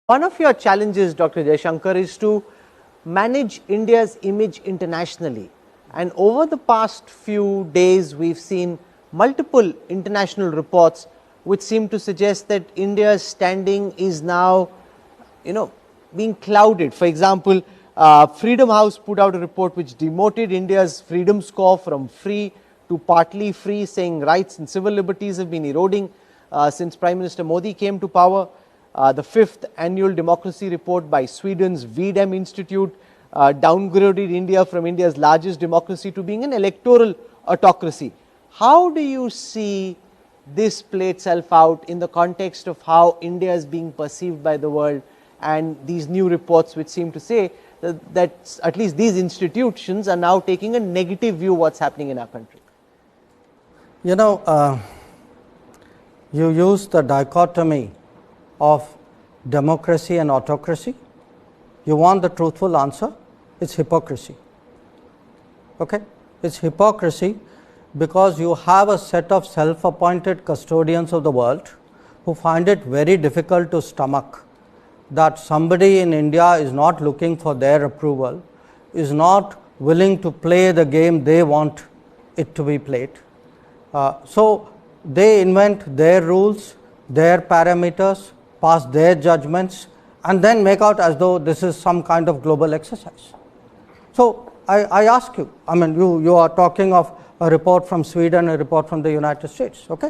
One of your challenges, Dr. Jaishankar, is to manage India's image internationally. And over the past few days, we've seen multiple international reports which seem to suggest that India's standing is now, being clouded. For example, Freedom House put out a report which demoted India's freedom score from free to partly free, saying rights and civil liberties have been eroding since Prime Minister Modi came to power. The fifth annual democracy report by Sweden's VDEM Institute downgraded India from India's largest democracy to being an electoral autocracy. How do you see this play itself out in the context of how India is being perceived by the world and these new reports which seem to say that at least these institutions are now taking a negative view of what's happening in our country? You use the dichotomy of democracy and autocracy. You want the truthful answer? It's hypocrisy. Okay? It's hypocrisy because you have a set of self-appointed custodians of the world who find it very difficult to stomach that somebody in India is not looking for their approval, is not willing to play the game they want it to be played. So they invent their rules, their parameters, pass their judgments, and then make out as though this is some kind of global exercise. So I ask you, you are talking of a report from Sweden, a report from the United States. Okay,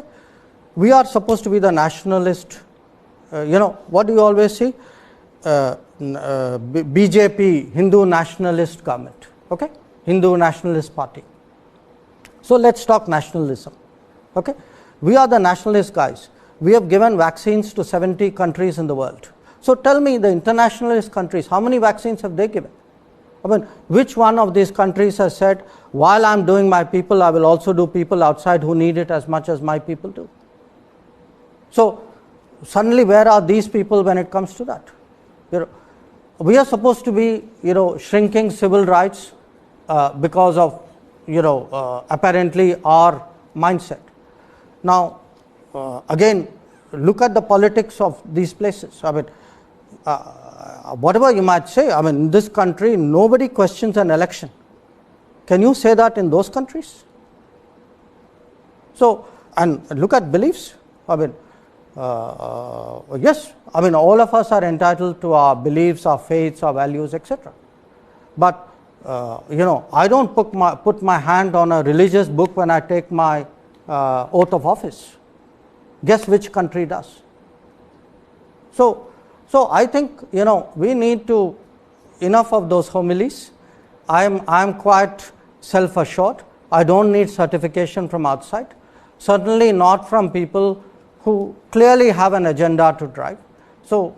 we are supposed to be the nationalist. What do you always see? BJP, Hindu nationalist government. Okay, Hindu nationalist party. So let's talk nationalism. Okay, we are the nationalist guys. We have given vaccines to 70 countries in the world. So tell me, the internationalist countries, how many vaccines have they given? Which one of these countries has said, while I'm doing my people, I will also do people outside who need it as much as my people do? So suddenly, where are these people when it comes to that? We are supposed to be, shrinking civil rights because of, apparently our mindset. Now, again, look at the politics of these places. Whatever you might say, in this country, nobody questions an election. Can you say that in those countries? So, and look at beliefs. Yes, all of us are entitled to our beliefs, our faiths, our values, etc. But, I don't put my hand on a religious book when I take my oath of office. Guess which country does? So I think, we need to, enough of those homilies. I'm quite self-assured. I don't need certification from outside. Certainly not from people who clearly have an agenda to drive. So